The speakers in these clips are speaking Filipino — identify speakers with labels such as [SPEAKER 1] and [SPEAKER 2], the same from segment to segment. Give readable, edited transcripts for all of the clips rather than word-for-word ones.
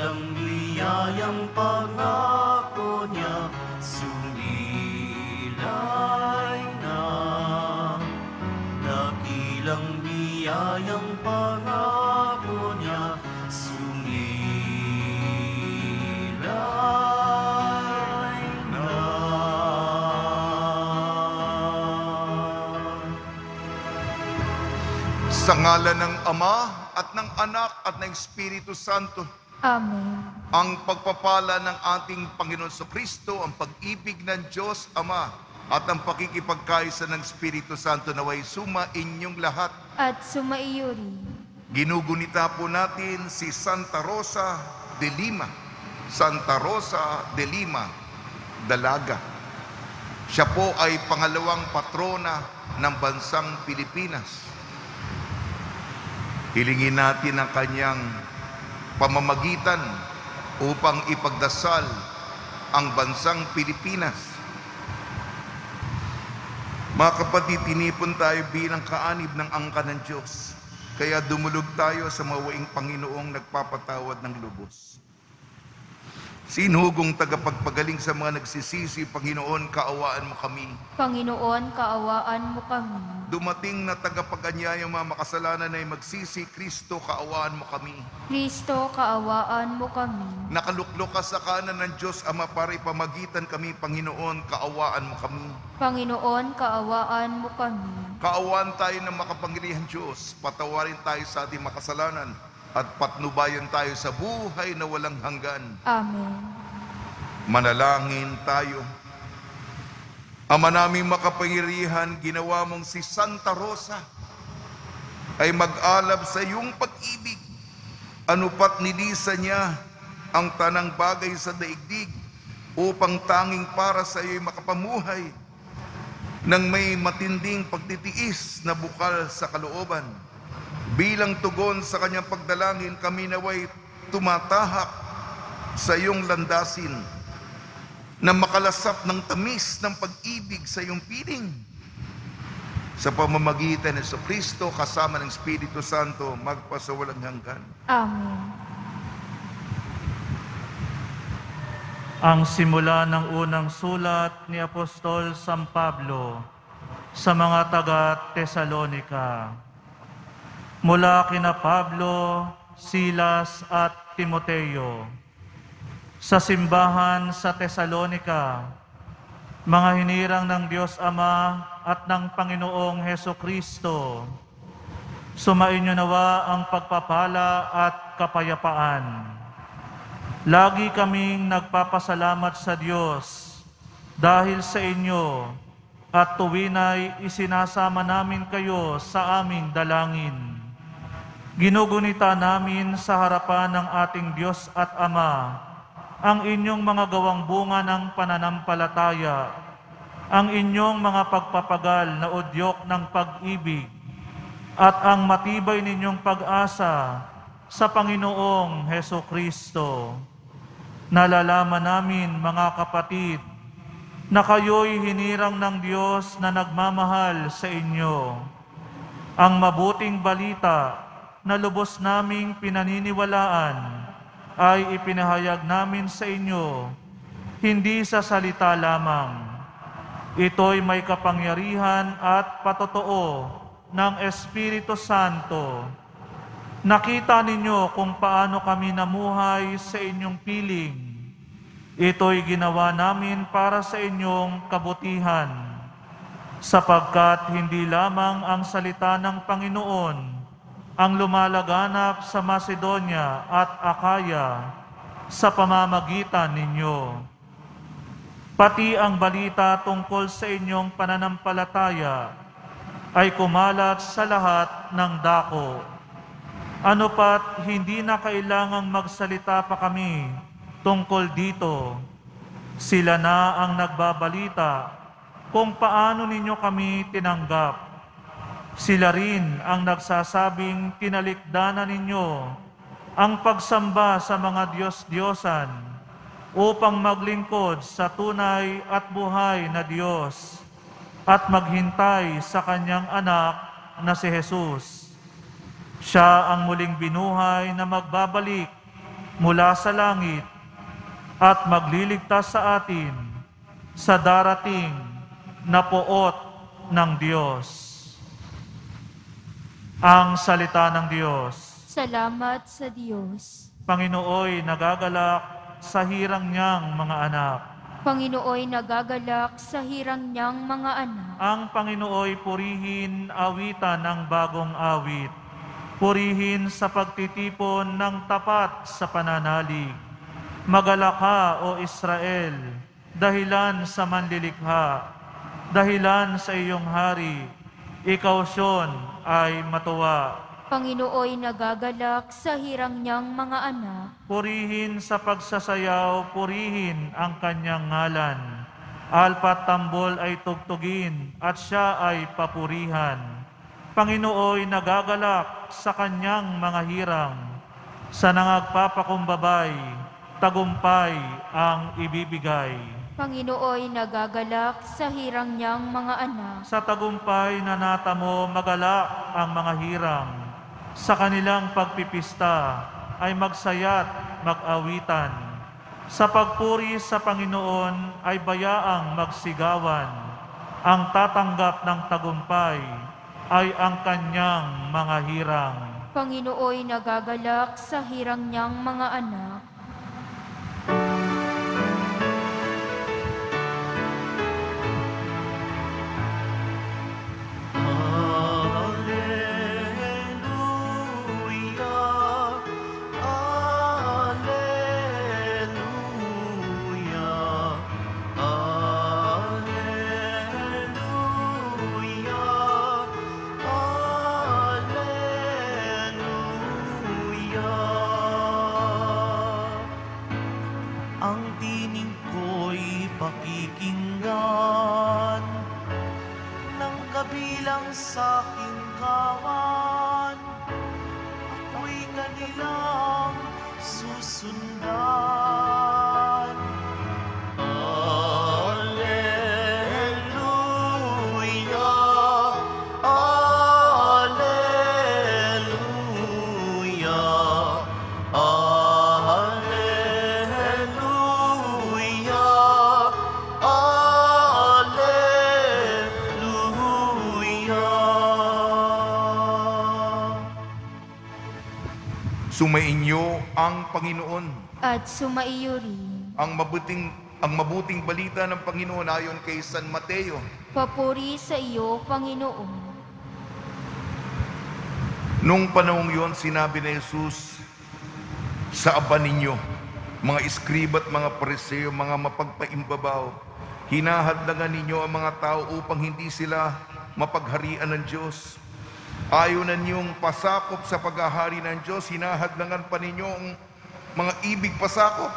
[SPEAKER 1] Dakilang biyayang pangako niya, sumilay na. Dakilang biyayang pangako niya, sumilay na.
[SPEAKER 2] Sa ngalan ng Ama at ng Anak at ng Espiritu Santo.
[SPEAKER 3] Amen.
[SPEAKER 2] Ang pagpapala ng ating Panginoon Kristo, ang pag-ibig ng Diyos Ama, at ang pakikipagkaisa ng Espiritu Santo naway suma inyong lahat.
[SPEAKER 3] At sumaiyo rin.
[SPEAKER 2] Ginugunita po natin si Santa Rosa de Lima. Santa Rosa de Lima, dalaga. Siya po ay pangalawang patrona ng bansang Pilipinas. Hilingin natin ang kanyang pamamagitan upang ipagdasal ang bansang Pilipinas. Mga kapatid, tinipon tayo bilang kaanib ng angka ng Diyos. Kaya dumulog tayo sa mawaing Panginoong nagpapatawad ng lubos. Sinugong tagapagpagaling sa mga nagsisisi, Panginoon, kaawaan mo kami.
[SPEAKER 3] Panginoon, kaawaan mo kami.
[SPEAKER 2] Dumating na tagapag-anyayang mga makasalanan ay magsisi, Kristo, kaawaan mo kami.
[SPEAKER 3] Kristo, kaawaan mo kami.
[SPEAKER 2] Nakaluklok ka sa kanan ng Diyos Ama para ipamagitan kami, Panginoon, kaawaan mo kami.
[SPEAKER 3] Panginoon, kaawaan mo kami.
[SPEAKER 2] Kaawaan tayo ng makapangyarihan Diyos, patawarin tayo sa ating makasalanan, at patnubayan tayo sa buhay na walang hanggan.
[SPEAKER 3] Amen.
[SPEAKER 2] Manalangin tayo. Ama naming makapangyarihan, ginawa mong si Santa Rosa ay mag-alab sa iyong pag-ibig. Ano pat nilisa niya ang tanang bagay sa daigdig upang tanging para sa iyo'y makapamuhay nang may matinding pagtitiis na bukal sa kalooban. Bilang tugon sa kanyang pagdalangin, kami naway tumatahak sa iyong landasin na makalasap ng tamis ng pag-ibig sa iyong piling. Sa pamamagitan ni Kristo kasama ng Espiritu Santo, magpasawalang hanggan.
[SPEAKER 3] Amen.
[SPEAKER 4] Ang simula ng unang sulat ni Apostol San Pablo sa mga taga-Tesalonika. Mula kina Pablo, Silas at Timoteo, sa simbahan sa Tesalonika, mga hinirang ng Diyos Ama at ng Panginoong Hesukristo, sumainyo nawa ang pagpapala at kapayapaan. Lagi kaming nagpapasalamat sa Diyos dahil sa inyo at tuwinay isinasama namin kayo sa aming dalangin. Ginugunita namin sa harapan ng ating Diyos at Ama ang inyong mga gawang bunga ng pananampalataya, ang inyong mga pagpapagal na udyok ng pag-ibig, at ang matibay ninyong pag-asa sa Panginoong Hesukristo. Nalalaman namin, mga kapatid, na kayo'y hinirang ng Diyos na nagmamahal sa inyo. Ang mabuting balita na lubos naming pinaniniwalaan ay ipinahayag namin sa inyo, hindi sa salita lamang. Ito'y may kapangyarihan at patotoo ng Espiritu Santo. Nakita ninyo kung paano kami namuhay sa inyong piling. Ito'y ginawa namin para sa inyong kabutihan, sapagkat hindi lamang ang salita ng Panginoon ang lumalaganap sa Macedonia at Akaya sa pamamagitan ninyo. Pati ang balita tungkol sa inyong pananampalataya ay kumalat sa lahat ng dako. Ano pat hindi na kailangang magsalita pa kami tungkol dito. Sila na ang nagbabalita kung paano ninyo kami tinanggap. Sila rin ang nagsasabing tinalikdanan ninyo ang pagsamba sa mga Diyos-Diyosan upang maglingkod sa tunay at buhay na Diyos at maghintay sa Kanyang anak na si Jesus. Siya ang muling binuhay na magbabalik mula sa langit at magliligtas sa atin sa darating na poot ng Diyos. Ang salita ng Diyos.
[SPEAKER 3] Salamat sa Diyos.
[SPEAKER 4] Panginooy nagagalak sa hirang niyang mga anak.
[SPEAKER 3] Panginooy nagagalak sa hirang niyang mga anak.
[SPEAKER 4] Ang Panginooy purihin awitan ng bagong awit. Purihin sa pagtitipon ng tapat sa pananalig. Magalak ka, O Israel, dahilan sa manlilikha, dahilan sa iyong hari, ikaw Sion ay matuwa.
[SPEAKER 3] Panginooy nagagalak sa hirang niyang mga anak.
[SPEAKER 4] Purihin sa pagsasayaw, purihin ang kanyang ngalan. Alpat tambol ay tugtugin at siya ay papurihan. Panginooy nagagalak sa kanyang mga hirang. Sa nangagpapakumbabay, tagumpay ang ibibigay.
[SPEAKER 3] Panginooy nagagalak sa hirang niyang mga anak.
[SPEAKER 4] Sa tagumpay na natamo, magalak ang mga hirang. Sa kanilang pagpipista ay magsaya't mag-awitan. Sa pagpuri sa Panginoon ay bayaang magsigawan. Ang tatanggap ng tagumpay ay ang kanyang mga hirang.
[SPEAKER 3] Panginooy nagagalak sa hirang niyang mga anak.
[SPEAKER 1] Ang tinig ko'y pakikinggan ng kabilang sa aking kawan. Ako'y kanilang susundan. Alleluia, Alleluia, Alleluia, Alleluia.
[SPEAKER 2] Sumainyo ang Panginoon.
[SPEAKER 3] At sumaiyo rin.
[SPEAKER 2] Ang mabuting balita ng Panginoon ayon kay San Mateo.
[SPEAKER 3] Papuri sa iyo, Panginoon.
[SPEAKER 2] Nung panahong yon, sinabi ni Jesus, sa aba ninyo, mga iskriba at mga pariseo, mga mapagpaimbabaw, hinahadlangan ninyo ang mga tao upang hindi sila mapagharian ng Diyos. Ayaw na niyong pasakop sa paghahari ng Diyos, hinahadlangan pa ninyo ang mga ibig pasakop.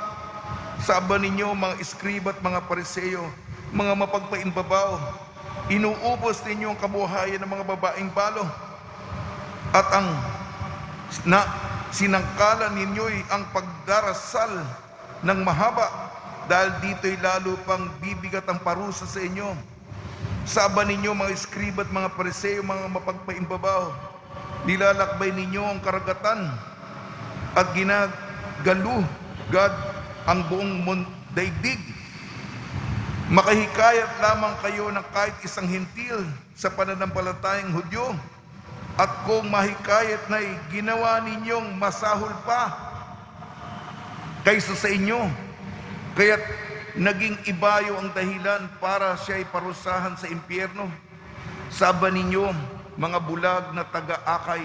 [SPEAKER 2] Sa aba ninyo, mga iskriba at mga pariseo, mga mapagpaimbabaw, inuubos ninyo ang kabuhayan ng mga babaeng balo. At ang sinangkalan ninyo'y ang pagdarasal ng mahaba, dahil dito'y lalo pang bibigat ang parusa sa inyo. Sa aba ninyo, mga iskriba at mga pariseo, mga mapagpaimbabaw, nilalakbay ninyo ang karagatan at ginagalugad ang buong daigdig. Makahikayat lamang kayo ng kahit isang hintil sa pananampalatayang Hudyo, at kung mahikayat na'y ginawa ninyong masahol pa kaysa sa inyo, kaya't naging ibayo ang dahilan para siya'y parusahan sa impyerno. Sa aba ninyo, mga bulag na taga-akay,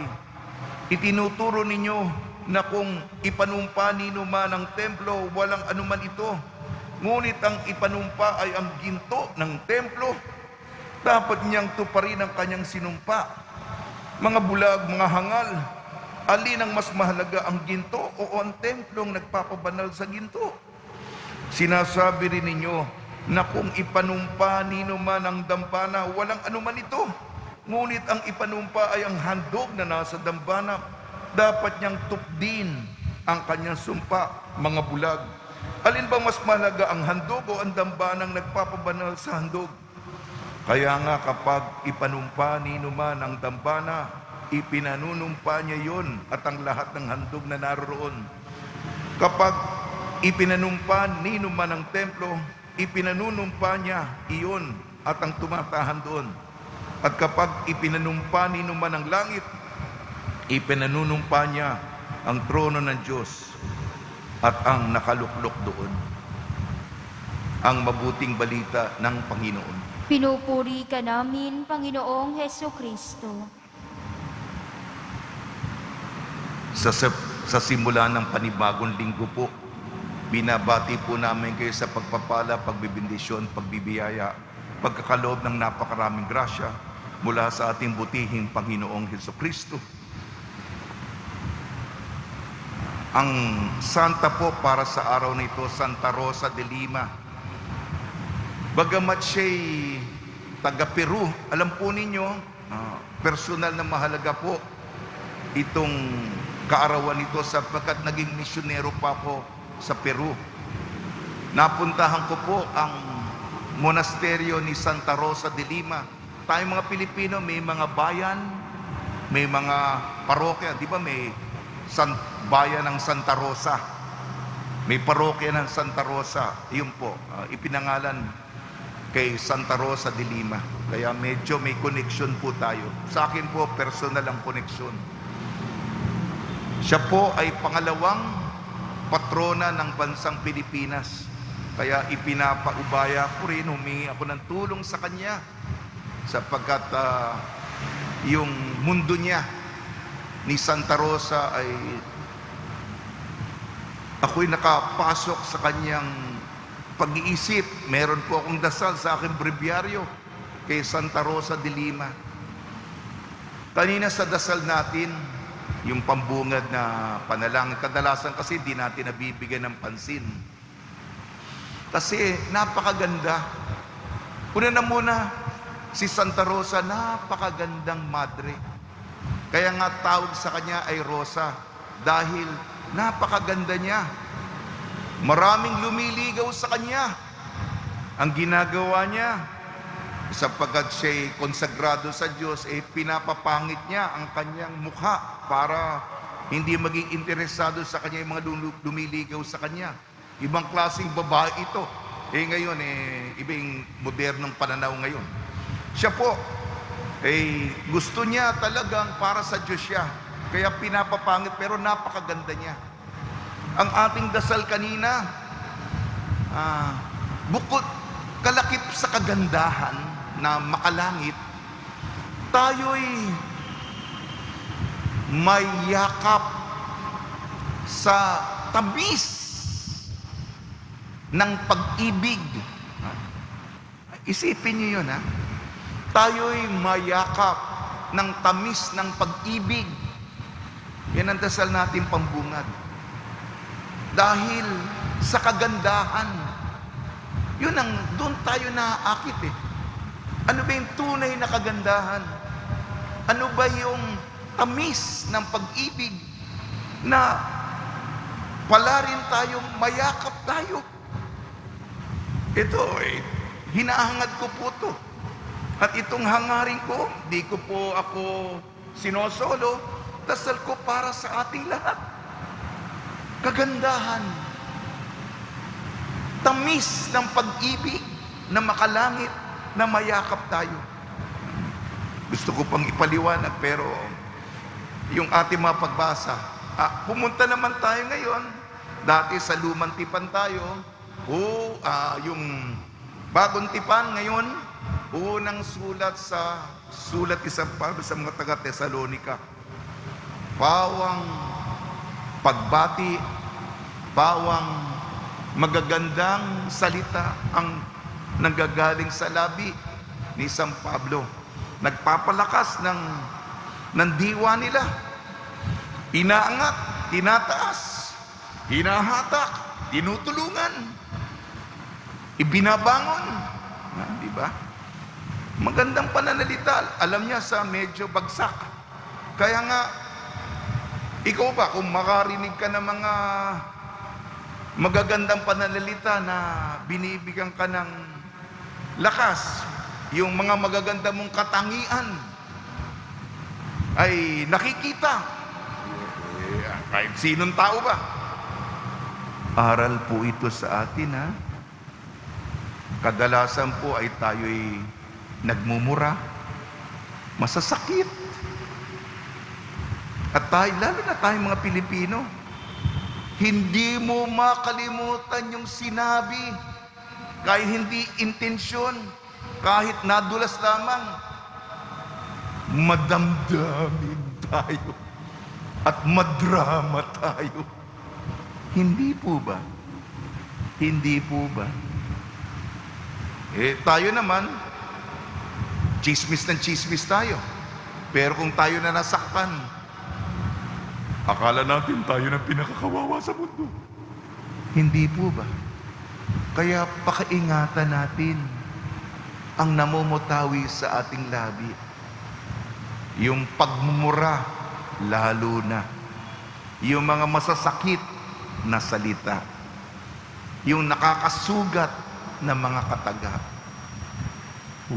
[SPEAKER 2] itinuturo ninyo na kung ipanumpa nino man ang templo, walang anuman ito. Ngunit ang ipanumpa ay ang ginto ng templo. Dapat niyang tuparin ang kanyang sinumpa. Mga bulag, mga hangal, alin ang mas mahalaga, ang ginto o ang templong nagpapabanal sa ginto? Sinasabi rin ninyo na kung ipanumpa nino man ang dambana, walang anuman ito. Ngunit ang ipanumpa ay ang handog na nasa dambana. Dapat niyang tupdin ang kanyang sumpa. Mga bulag, alin ba mas mahalaga, ang handog o ang dambanang nagpapabanal sa handog? Kaya nga kapag ipanumpa nino man ang dambana, ipinanunumpa niya yon at ang lahat ng handog na naroon. Kapag ipinanumpa ni man ang templo, ipinanunumpa niya iyon at ang tumatahan doon. At kapag ipinanumpa ni man ang langit, ipinanunumpa niya ang trono ng Diyos at ang nakaluklok doon. Ang mabuting balita ng Panginoon.
[SPEAKER 3] Pinupuri ka namin, Panginoong Hesukristo.
[SPEAKER 2] Sa simula ng panibagong linggo po, binabati po namin kayo sa pagpapala, pagbibindisyon, pagbibiyaya, pagkakaloob ng napakaraming grasya mula sa ating butihing Panginoong Hesukristo. Ang santa po para sa araw na ito, Santa Rosa de Lima. Bagamat siya'y taga Peru, alam po ninyo, personal na mahalaga po itong kaarawan nito sapagkat naging misyonero pa po sa Peru. Napuntahan ko po ang monasteryo ni Santa Rosa de Lima. Tayong mga Pilipino, may mga bayan, may mga parokya. Di ba may bayan ng Santa Rosa? May parokya ng Santa Rosa. Iyon po, ipinangalan kay Santa Rosa de Lima. Kaya medyo may connection po tayo. Sa akin po, personal ang connection. Siya po ay pangalawang patrona ng bansang Pilipinas. Kaya ipinapaubaya ko rin, humingi ako ng tulong sa kanya sapagkat yung mundo niya ni Santa Rosa ay ako'y nakapasok sa kanyang pag-iisip. Meron po akong dasal sa aking brebyaryo kay Santa Rosa de Lima. Kanina sa dasal natin, yung pambungad na panalangin, kadalasan kasi di natin nabibigyan ng pansin. Kasi napakaganda. Una na muna, si Santa Rosa, napakagandang madre. Kaya nga tawag sa kanya ay Rosa dahil napakaganda niya. Maraming lumiligaw sa kanya. Ang ginagawa niya, sapagkat siya'y konsagrado sa Diyos, pinapapangit niya ang kanyang mukha para hindi maging interesado sa kanya yung mga lumiligaw sa kanya. Ibang klaseng babae ito. Ngayon, ibang modernong pananaw ngayon. Siya po, gusto niya talagang para sa Diyos siya. Kaya pinapapangit, pero napakaganda niya. Ang ating dasal kanina, bukod kalakip sa kagandahan na makalangit, tayo'y may yakap sa tamis ng pag-ibig. Isipin niyo yun, ha? Tayo'y mayakap ng tamis ng pag-ibig. Yan ang dasal natin pambungad. Dahil sa kagandahan, yun ang, doon tayo naaakit eh. Ano ba yung tunay na kagandahan? Ano ba yung tamis ng pag-ibig na pala rin tayong mayakap tayo? Ito hinahangad ko po to. At itong hangarin ko, di ko po ako sinosolo, dasal ko para sa ating lahat. Kagandahan, tamis ng pag-ibig na makalangit, na mayakap tayo. Gusto ko pang ipaliwanag, pero yung ating mga pagbasa, pumunta naman tayo ngayon. Dati sa lumang tipan tayo, yung bagong tipan ngayon, unang sulat ni San Pablo sa mga taga-Tesalonika. Pawang pagbati, pawang magagandang salita ang nanggagaling sa labi ni San Pablo. Nagpapalakas ng diwa nila. Inaangat, tinataas, hinahatak, tinutulungan, ibinabangon. Di ba? Magandang pananalita. Alam niya sa medyo bagsak. Kaya nga, ikaw ba, kung makarinig ka ng mga magagandang pananalita na binibigyan ka ng lakas, yung mga magaganda mong katangian ay nakikita, kahit sinong tao ba, Aral po ito sa atin, ha? Kadalasan po ay tayo'y nagmumura, masasakit. At tayo, lalo na tayong mga Pilipino, hindi mo makalimutan yung sinabi, kahit hindi intensyon, kahit nadulas lamang, madamdamin tayo at madrama tayo. Hindi po ba? Hindi po ba? Tayo naman, chismis ng chismis tayo. Pero kung tayo na nasaktan, akala natin tayo na pinakakawawa sa mundo. Hindi po ba? Kaya pakaingatan natin ang namumutawi sa ating labi. Yung pagmumura, lalo na. Yung mga masasakit na salita. Yung nakakasugat na mga kataga.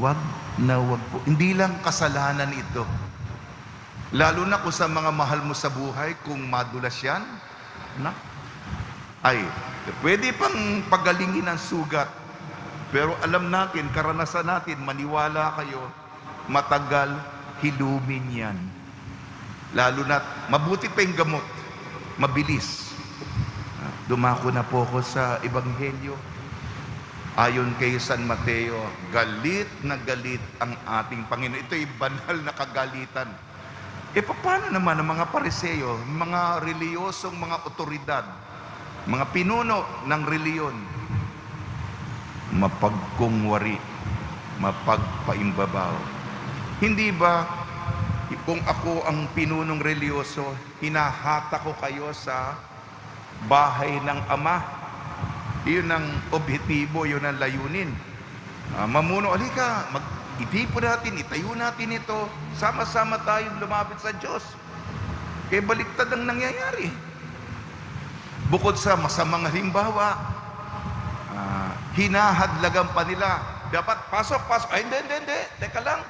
[SPEAKER 2] Wag na wag po. Hindi lang kasalanan ito. Lalo na kung sa mga mahal mo sa buhay, kung madulas yan, pwede pang pagalingin ang sugat. Pero alam natin, karanasan natin, maniwala kayo, matagal hilumin yan. Lalo na, mabuti pa yung gamot, mabilis. Dumako na po ako sa Ebanghelyo. Ayon kay San Mateo, galit na galit ang ating Panginoon. Ito'y banal na kagalitan. Paano naman ang mga Pariseo, mga reliyosong mga otoridad, mga pinuno ng reliyon, mapagkungwari, mapagpaimbabaw. Hindi ba, kung ako ang pinunong reliyoso, hinahata ko kayo sa bahay ng Ama? Yun ang objektibo, yun ang layunin. Mamuno, alika, itipon natin, itayo natin ito, sama-sama tayong lumapit sa Diyos. Kaya baliktad ang nangyayari. Bukod sa masamang halimbawa, hinahadlagan pa nila. Dapat pasok. Ay, hindi. Teka lang.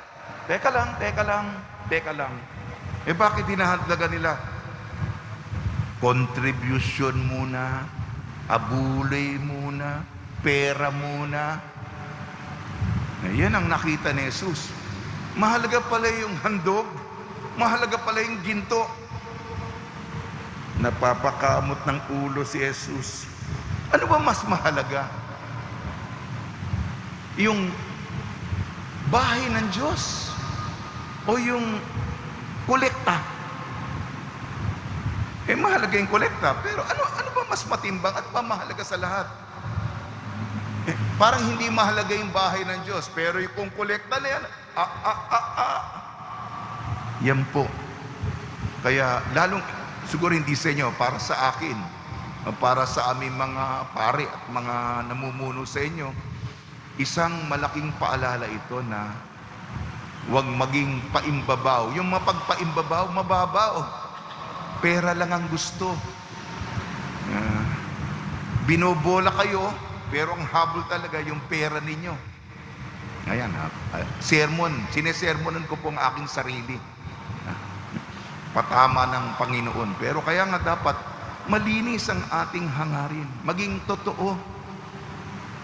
[SPEAKER 2] Bakit hinahadlagan nila? Contribution muna, abulay muna, pera muna. Yan ang nakita ni Jesus. Mahalaga pala yung handog, mahalaga pala yung ginto. Napapakamot ng ulo si Jesus. Ano ba mas mahalaga? Yung bahay ng Diyos o yung kolekta? Mahalaga yung kolekta, pero ano ba mas matimbang at mahalaga sa lahat? Parang hindi mahalaga yung bahay ng Diyos, pero yung kolekta na yan, yan po. Kaya lalong, siguro hindi sa inyo, para sa akin, para sa aming mga pare at mga namumuno sa inyo, isang malaking paalala ito na huwag maging paimbabaw. Yung mapagpaimbabaw, mababaw. Pera lang ang gusto. Binobola kayo, pero ang habol talaga yung pera ninyo. Ayan, sinesermonan ko po ang aking sarili. Patama ng Panginoon. Pero kaya nga dapat malinis ang ating hangarin. Maging totoo,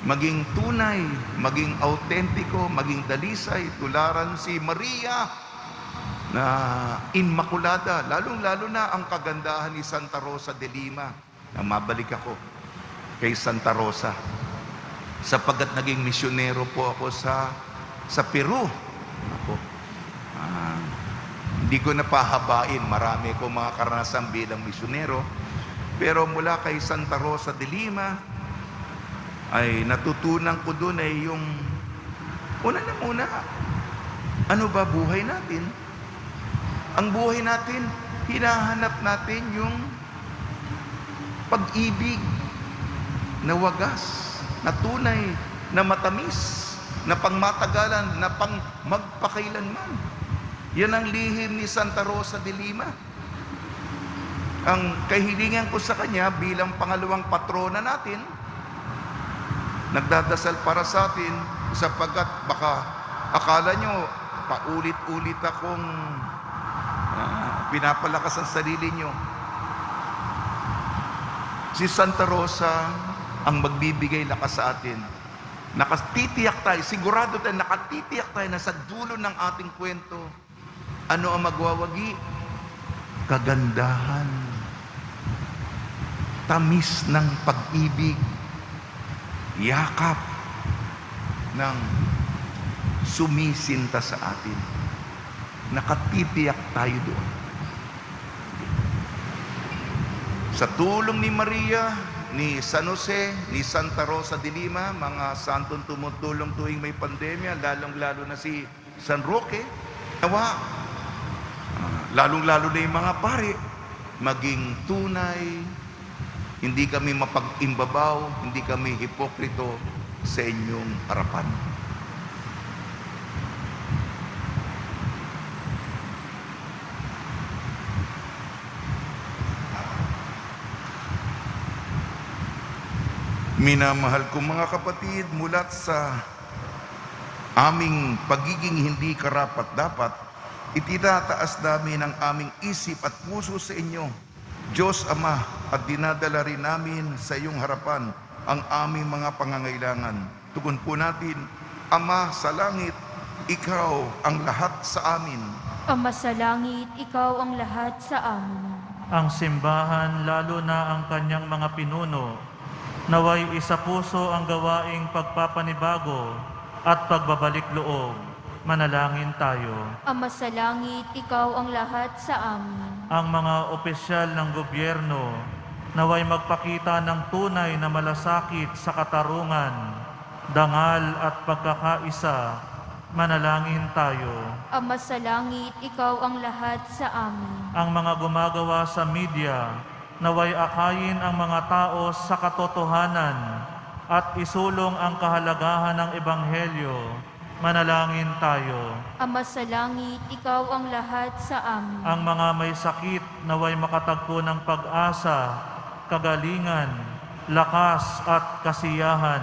[SPEAKER 2] maging tunay, maging autentiko, maging dalisay, tularan si Maria na Immaculada, lalong-lalo na ang kagandahan ni Santa Rosa de Lima. Mabalik ako kay Santa Rosa sapagkat naging misyonero po ako sa Peru. Hindi ko napahabain, marami ko mga karanasan bilang misyonero, pero mula kay Santa Rosa de Lima ay natutunan ko doon ay yung una, ano ba buhay natin? Ang buhay natin, hinahanap natin yung pag-ibig na wagas, na tunay, na matamis, na pangmatagalan, na pang magpakailanman. Yan ang lihim ni Santa Rosa de Lima. Ang kahilingan ko sa kanya bilang pangalawang patrona natin, nagdadasal para sa atin sapagkat baka akala nyo paulit-ulit akong pinapalakas ang sarili nyo. Si Santa Rosa ang magbibigay lakas sa atin. Nakatitiyak tayo, sigurado tayo, nakatitiyak tayo na sa dulo ng ating kwento, ano ang magwawagi? Kagandahan. Tamis ng pag-ibig. Yakap ng sumisinta sa atin. Nakatitiyak tayo doon. Sa tulong ni Maria, ni San Jose, ni Santa Rosa de Lima, mga santong tumutulong tuwing may pandemya, lalong-lalo na si San Roque, nawa, lalong-lalo na yung mga pare, maging tunay, hindi kami mapag-imbabaw, hindi kami hipokrito sa inyong harapan. Minamahal kong mga kapatid, mulat sa aming pagiging hindi karapat-dapat, ititataas namin ang aming isip at puso sa inyo, Diyos Ama, at dinadala rin namin sa iyong harapan ang aming mga pangangailangan. Tugon po natin, Ama sa langit, Ikaw ang lahat sa amin.
[SPEAKER 3] Ama sa langit, Ikaw ang lahat sa amin.
[SPEAKER 4] Ang simbahan, lalo na ang kanyang mga pinuno, naway isa puso ang gawaing pagpapanibago at pagbabalik loob. Manalangin tayo.
[SPEAKER 3] Ama sa langit, Ikaw ang lahat sa amin.
[SPEAKER 4] Ang mga opisyal ng gobyerno, naway magpakita ng tunay na malasakit sa katarungan, dangal at pagkakaisa. Manalangin tayo.
[SPEAKER 3] Ama sa langit, Ikaw ang lahat sa amin.
[SPEAKER 4] Ang mga gumagawa sa media, naway akayin ang mga tao sa katotohanan at isulong ang kahalagahan ng Ebanghelyo. Manalangin tayo.
[SPEAKER 3] Ama sa langit, Ikaw ang lahat sa amin.
[SPEAKER 4] Ang mga may sakit naway makatagpo ng pag-asa, kagalingan, lakas at kasiyahan.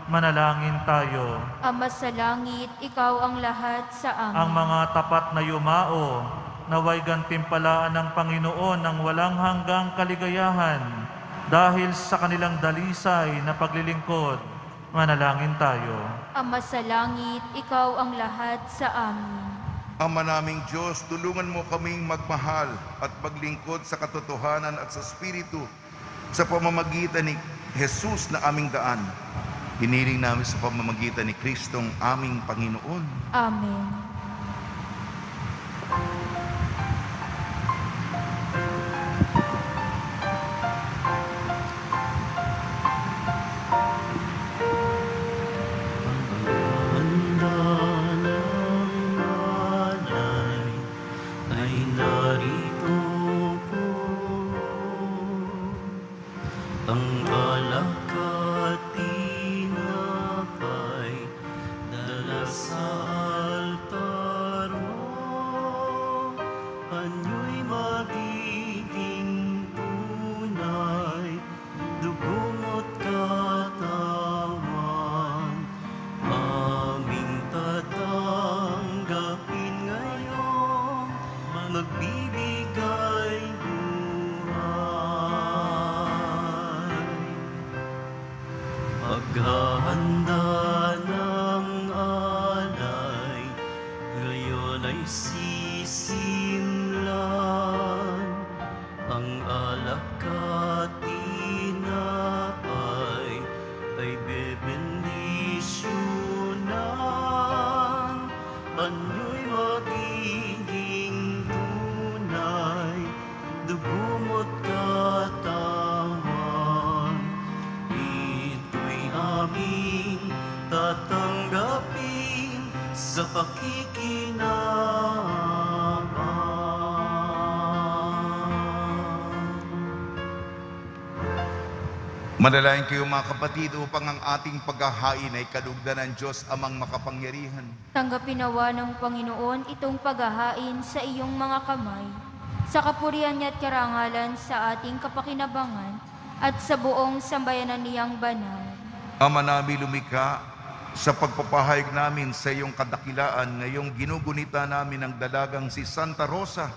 [SPEAKER 4] Manalangin tayo.
[SPEAKER 3] Ama sa langit, Ikaw ang lahat sa amin.
[SPEAKER 4] Ang mga tapat na yumao, naway gantimpalaan ng Panginoon ng walang hanggang kaligayahan dahil sa kanilang dalisay na paglilingkod. Manalangin tayo.
[SPEAKER 3] Ama sa langit, Ikaw ang lahat sa amin.
[SPEAKER 2] Ama naming Diyos, tulungan mo kaming magmahal at maglingkod sa katotohanan at sa Espiritu sa pamamagitan ni Jesus na aming daan. Hiniling namin sa pamamagitan ni Kristong aming Panginoon.
[SPEAKER 3] Amen.
[SPEAKER 1] Maghahanda ng alay, ngayon ay sisimlan. Ang alak at tinapay ay bebendisyonan. Anyo'y magiging tunay, dugo mo't katawan. Aming tatanggapin sa pakikinabang.
[SPEAKER 2] Manalangin kayo mga kapatid upang ang ating paghahain ay kalugdan ng Diyos amang makapangyarihan.
[SPEAKER 3] Tanggapin nawa ng Panginoon itong paghahain sa iyong mga kamay, sa kapurihan niya at karangalan sa ating kapakinabangan at sa buong sambayanan niyang banal.
[SPEAKER 2] Ama namin lumikha, sa pagpapahayag namin sa iyong kadakilaan, ngayong ginugunita namin ang dalagang si Santa Rosa,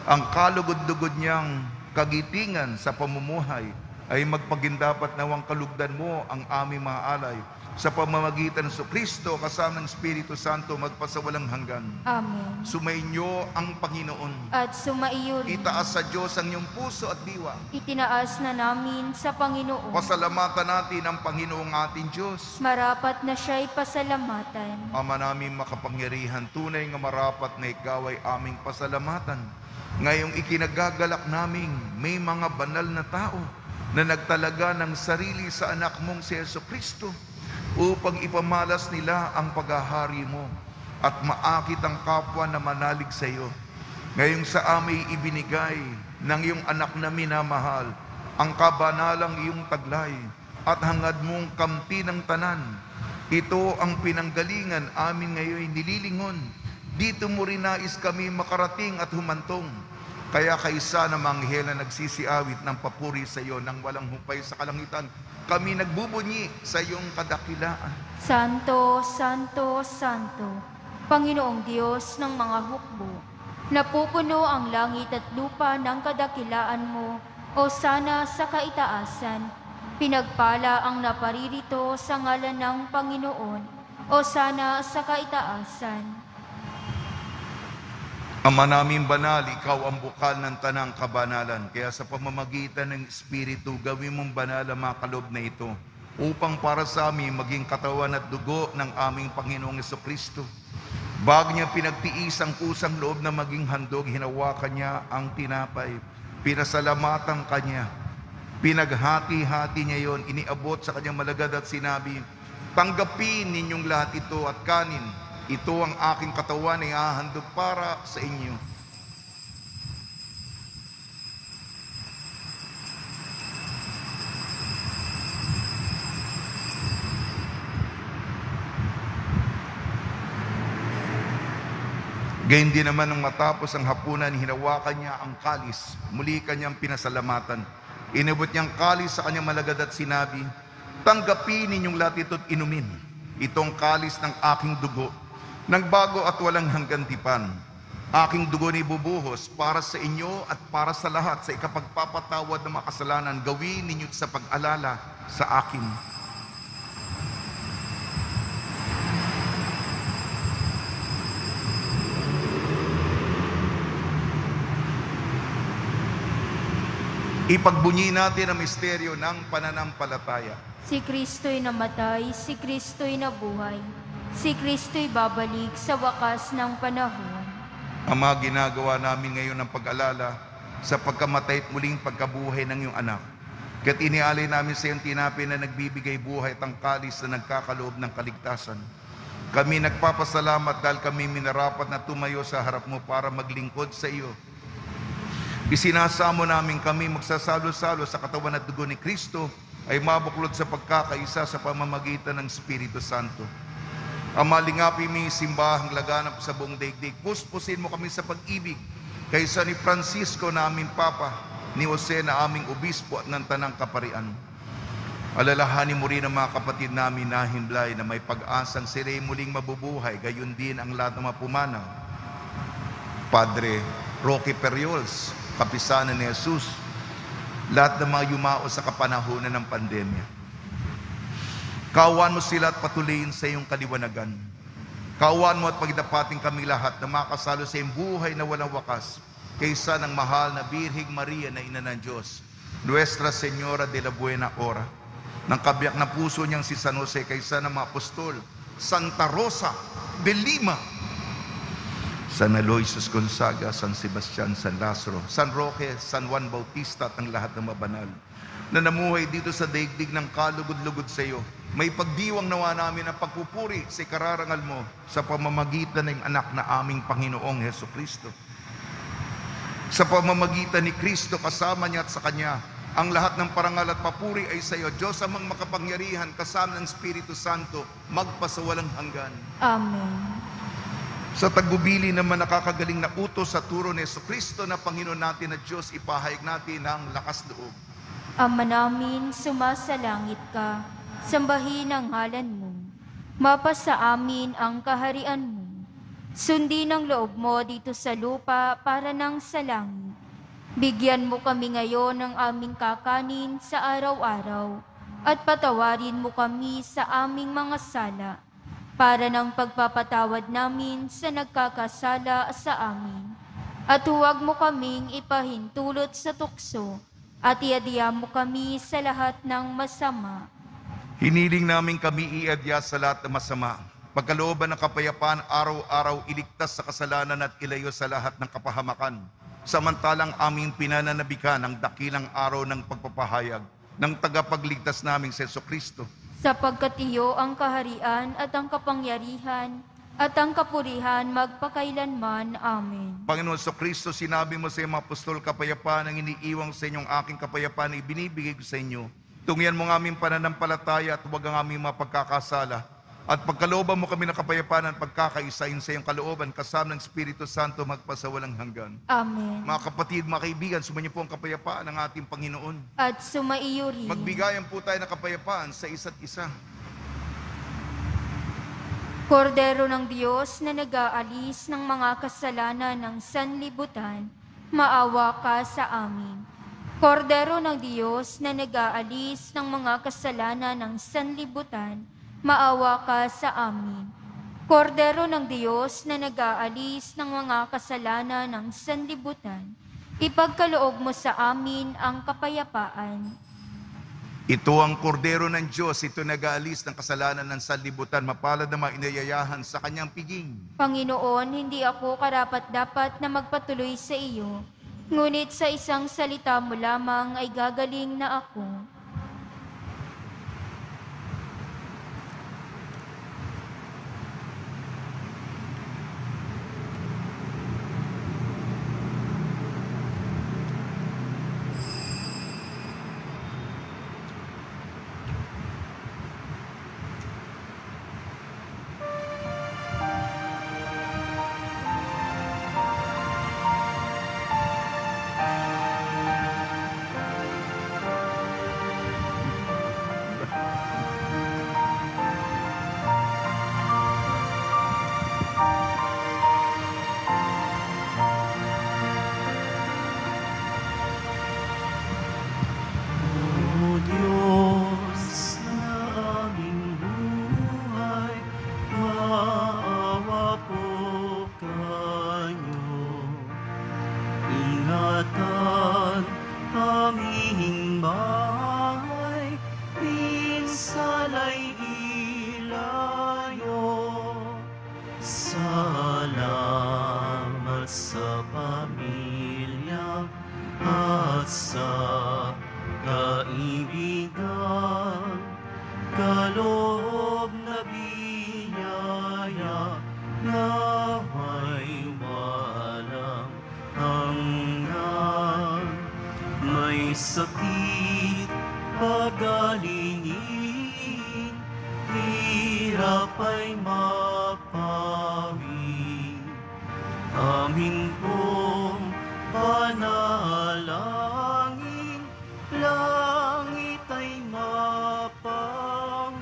[SPEAKER 2] ang kalugod-lugod niyang kagitingan sa pamumuhay ay magpagindapat nawang kalugdan mo ang aming mga alay. Sa pamamagitan ng Kristo kasama ng Espiritu Santo magpasawalang hanggan.
[SPEAKER 3] Amen.
[SPEAKER 2] Sumainyo ang Panginoon.
[SPEAKER 3] At sumaiyo rin.
[SPEAKER 2] Itaas sa Diyos ang iyong puso at diwa.
[SPEAKER 3] Itinaas na namin sa Panginoon.
[SPEAKER 2] Pasalamatan natin ang Panginoong ating Diyos.
[SPEAKER 3] Marapat na siya'y pasalamatan.
[SPEAKER 2] Ama namin makapangyarihan, tunay nga marapat na ikaw ay aming pasalamatan. Ngayong ikinagagalak naming may mga banal na tao na nagtalaga ng sarili sa anak mong si Jesucristo upang ipamalas nila ang paghahari mo at maakit ang kapwa na manalig sa iyo. Ngayong sa amin ibinigay ng iyong anak na minamahal, ang kabanalang iyong taglay at hangad mong kamti ng tanan. Ito ang pinanggalingan amin ngayon nililingon. Dito mo rin nais kami makarating at humantong. Kaya kaysa na manghel na nagsisiawit ng papuri sa iyo nang walang humpay sa kalangitan, kami nagbubunyi sa iyong kadakilaan.
[SPEAKER 3] Santo, Santo, Santo, Panginoong Diyos ng mga hukbo, napupuno ang langit at lupa ng kadakilaan mo, o sana sa kaitaasan. Pinagpala ang naparirito sa ngalan ng Panginoon, o sana sa kaitaasan.
[SPEAKER 2] Ama namin banal, ikaw ang bukal ng tanang kabanalan. Kaya sa pamamagitan ng Espiritu, gawin mong banal ang mga kaloob na ito upang para sa amin maging katawan at dugo ng aming Panginoong Jesucristo. Bago niya pinagtiis ang kusang loob na maging handog, hinawakan niya ang tinapay. Pinasalamatan kanya. Pinaghati-hati niya yon, iniabot sa kanyang malagad at sinabi, tanggapin ninyong lahat ito at kanin. Ito ang aking katawan na ihahandog para sa inyo. Gayun din naman nang matapos ang hapunan, hinawakan niya ang kalis. Muli kanyang pinasalamatan. Inabot niyang kalis sa kanyang malagad at sinabi, tanggapin ninyong lahat ito at inumin. Itong kalis ng aking dugo, ng bago at walang hanggan tipan. Aking dugo ni bubuhos para sa inyo at para sa lahat sa ikapagpapatawad ng mga kasalanan. Gawin ninyo sa pag-alala sa akin. Ipagbunyi natin ang misteryo ng pananampalataya.
[SPEAKER 3] Si Kristo'y namatay, si Kristo'y nabuhay. Si Kristo'y babalik sa wakas ng panahon.
[SPEAKER 2] Ama, ginagawa namin ngayon ang pag-alala sa pagkamatay at muling pagkabuhay ng iyong anak. Kaya't inialay namin sa iyong tinapay na nagbibigay buhay at ang kalis na nagkakaloob ng kaligtasan. Kami nagpapasalamat dahil kami minarapat na tumayo sa harap mo para maglingkod sa iyo. Isinasamo namin kami magsasalo-salo sa katawan at dugo ni Kristo ay mabuklod sa pagkakaisa sa pamamagitan ng Espiritu Santo. Ama, lingapin mo yung simbahang laganap sa buong daigdig. Puspusin mo kami sa pag-ibig kaysa ni Francisco na aming Papa, ni Jose na aming Obispo at ng Tanang Kaparian. Alalahanin mo rin ang mga kapatid namin na himlay na may pag-asang sila'y muling mabubuhay, gayon din ang lahat ng mga pumanaw. Padre Roque Periols, kapisanan ni Jesus, lahat ng mga yumao sa kapanahonan ng pandemya. Kaawaan mo sila at patuloyin sa iyong kaliwanagan. Kaawaan mo at pagdapating kami lahat na makasalo sa iyong buhay na walang wakas kaysa ng mahal na Birhing Maria na Ina ng Diyos, Nuestra Señora de la Buena Hora, ng kabiyak na puso niyang si San Jose kaysa ng mga apostol, Santa Rosa de Lima, San Aloysius Gonzaga, San Sebastian, San Lazaro, San Roque, San Juan Bautista at ang lahat ng mabanal na namuhay dito sa daigdig ng kalugod-lugod sa iyo. May pagdiwang nawa namin ang pagpupuri sa ikararangal mo sa pamamagitan ng anak na aming Panginoong Jesucristo. Sa pamamagitan ni Kristo, kasama niya at sa Kanya, ang lahat ng parangal at papuri ay sa iyo. Diyos amang makapangyarihan, kasama ng Espiritu Santo, magpasawalang hanggan.
[SPEAKER 3] Amen.
[SPEAKER 2] Sa tagbubili naman nakakagaling na utos sa turo ni Jesucristo na Panginoon natin at Diyos, ipahayag natin ang lakas loob.
[SPEAKER 3] Ama namin, sumasalangit ka. Sambahin ang ngalan mo. Mapasa amin ang kaharian mo. Sundin ang loob mo dito sa lupa para nang sa langit. Bigyan mo kami ngayon ng aming kakanin sa araw-araw at patawarin mo kami sa aming mga sala para ng pagpapatawad namin sa nagkakasala sa amin. At huwag mo kaming ipahintulot sa tukso at iadya mo kami sa lahat ng masama.
[SPEAKER 2] Hiniling namin kami iadya sa lahat ng masama. Pagkalooban ng kapayapaan, araw-araw iligtas sa kasalanan at ilayo sa lahat ng kapahamakan. Samantalang aming pinananabikan ang dakilang araw ng pagpapahayag ng tagapagligtas naming si Jesucristo.
[SPEAKER 3] Sapagkat iyo ang kaharian at ang kapangyarihan at ang kapurihan magpakailanman. Amen.
[SPEAKER 2] Panginoon Jesucristo, sinabi mo sa iyong mga apostol, kapayapaan ang iniiwang sa inyong aking kapayapaan ay binibigay ko sa inyo. Tungyan mo ng aming pananampalataya at huwag ang aming mapagkakasala. At pagkalooban mo kami ng kapayapaan at pagkakaisahin sa iyong kalooban, kasama ng Espiritu Santo magpasawalang hanggan.
[SPEAKER 3] Amen.
[SPEAKER 2] Mga kapatid, mga kaibigan, sumainyo po ang kapayapaan ng ating Panginoon.
[SPEAKER 3] At sumaiyo rin.
[SPEAKER 2] Magbigayan po tayo ng kapayapaan sa isa't isa.
[SPEAKER 3] Kordero ng Diyos na nag-aalis ng mga kasalanan ng sanlibutan, maawa ka sa amin. Kordero ng Diyos na nag-aalis ng mga kasalanan ng sanlibutan, maawa ka sa amin. Kordero ng Diyos na nag-aalis ng mga kasalanan ng sanlibutan, ipagkaloob mo sa amin ang kapayapaan.
[SPEAKER 2] Ito ang kordero ng Diyos, ito nag-aalis ng kasalanan ng sanlibutan, mapalad na mga inayayahan sa kanyang piging.
[SPEAKER 3] Panginoon, hindi ako karapat-dapat na magpatuloy sa iyo, ngunit sa isang salita mo lamang ay gagaling na ako.
[SPEAKER 1] O Diyos na aming buhay, maawa po kayo. Ingatan aming bahay, minsana'y ilayo. Salamat sa pamilya at sa kaibigan, kaloob na biyaya, naway walang hanggan. May sakit pagalingin, hirap ay mapawi. Amin pong panalangin, langit ay mapawi.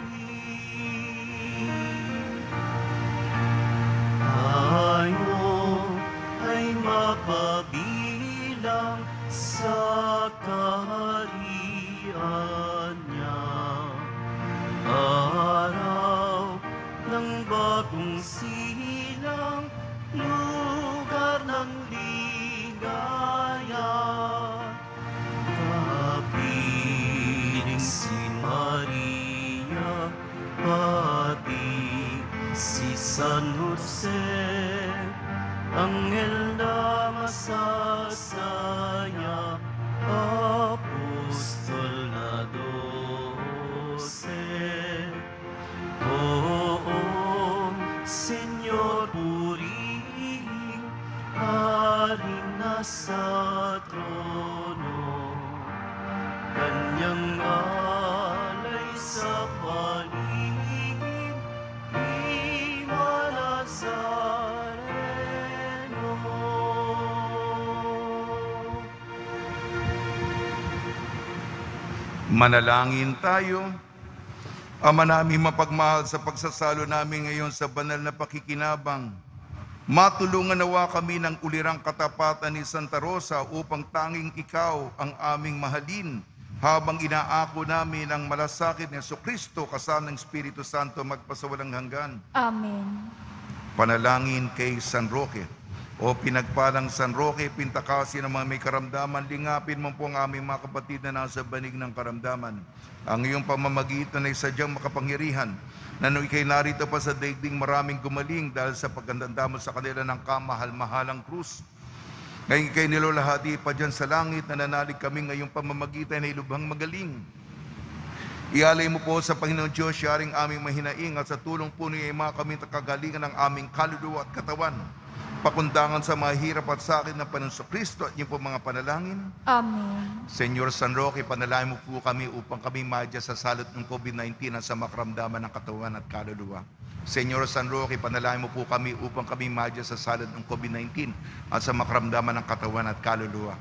[SPEAKER 1] Tayo ay mapabilang sa kaharian niya. Araw ng bagong silang, lugar ng ligaya. Kapiling si Maria, pati si San Jose, anghel na masasaya, apostol na 12. Oo, Senyor, purihin, haring nasa trono, kanyang alay sa paligid, di Nazareno.
[SPEAKER 2] Manalangin tayo. Ama namin mapagmahal, sa pagsasalo namin ngayon sa banal na pakikinabang, Matulungan nawa kami ng ulirang katapatan ni Santa Rosa upang tanging ikaw ang aming mahalin habang inaako namin ang malasakit ni Jesucristo kasama ng Espiritu Santo magpasawalang hanggan.
[SPEAKER 3] Amen.
[SPEAKER 2] Panalangin kay San Roque. O pinagpalang San Roque, pintakasi ng mga may karamdaman, lingapin mo po ang aming mga kapatid na nasa banig ng karamdaman. Ang iyong pamamagitan ay sadyang makapangyarihan, na nung ikay narito pa sa daigdig maraming gumaling dahil sa pagkandanda mo sa kanila ng kamahal-mahalang krus. Ngayon ikay nilolahati pa dyan sa langit, na nanalig kami ngayong pamamagitan ay lubhang magaling. Ialay mo po sa Panginoon Diyos, yaring aming mahinaing, at sa tulong po niya ay mga kami kagalingan ng aming kaluluwa at katawan. Pakundangan sa mga hirap at sakit ng Panginoon Kristo at niyo po mga panalangin.
[SPEAKER 3] Amen.
[SPEAKER 2] Senyor San Roque, panalangin mo po kami upang kami madya sa salot ng COVID-19 at sa makaramdaman ng katawan at kaluluwa. Senyor San Roque, panalangin mo po kami upang kami madya sa salot ng COVID-19 at sa makaramdaman ng katawan at kaluluwa.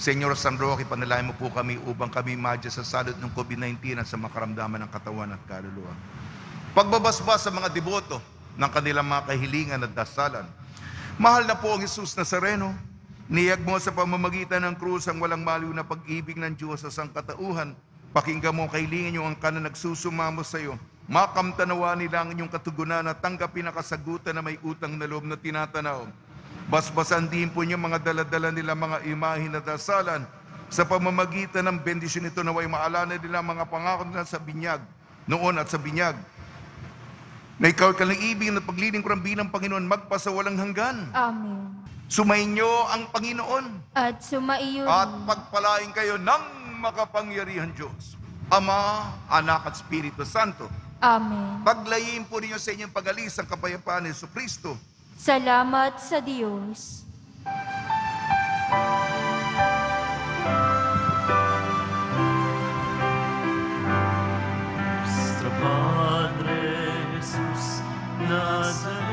[SPEAKER 2] Senyor San Roque, panalangin mo po kami upang kami madya sa salot ng COVID-19 at sa makaramdaman ng katawan at kaluluwa. Pagbabasbas sa mga deboto ng kanilang mga kahilingan at dasalan. Mahal na po ang Jesus Nazareno, niyag mo sa pamamagitan ng krus ang walang maliw na pag-ibig ng Diyos sa sangkatauhan. Pakinggan mo kailingin niyo ang kanang nagsusumamo sa iyo. Makamtanawa nila ang inyong katugunan at tanggapin ang kasagutan na may utang na loob na tinatanaw. Basbasan din po niyo mga daladala nila mga imahin na dasalan. Sa pamamagitan ng bendisyon ito naway maalala nila mga pangako nila sa binyag, noon at sa binyag. Na ikaw kalang ibig at paglilingkuran bilang Panginoon magpasawalang hanggan.
[SPEAKER 3] Amen.
[SPEAKER 2] Sumainyo ang Panginoon
[SPEAKER 3] At sumaiyo
[SPEAKER 2] at
[SPEAKER 3] rin.
[SPEAKER 2] pagpalain kayo ng makapangyarihan Diyos, Ama, Anak at Espiritu Santo.
[SPEAKER 3] Amen.
[SPEAKER 2] Paglayin po ninyo sa inyong pag-alis ang kapayapaan ni Jesucristo.
[SPEAKER 3] Salamat sa Diyos.
[SPEAKER 1] Nuestro Padre Jesús Nazaret.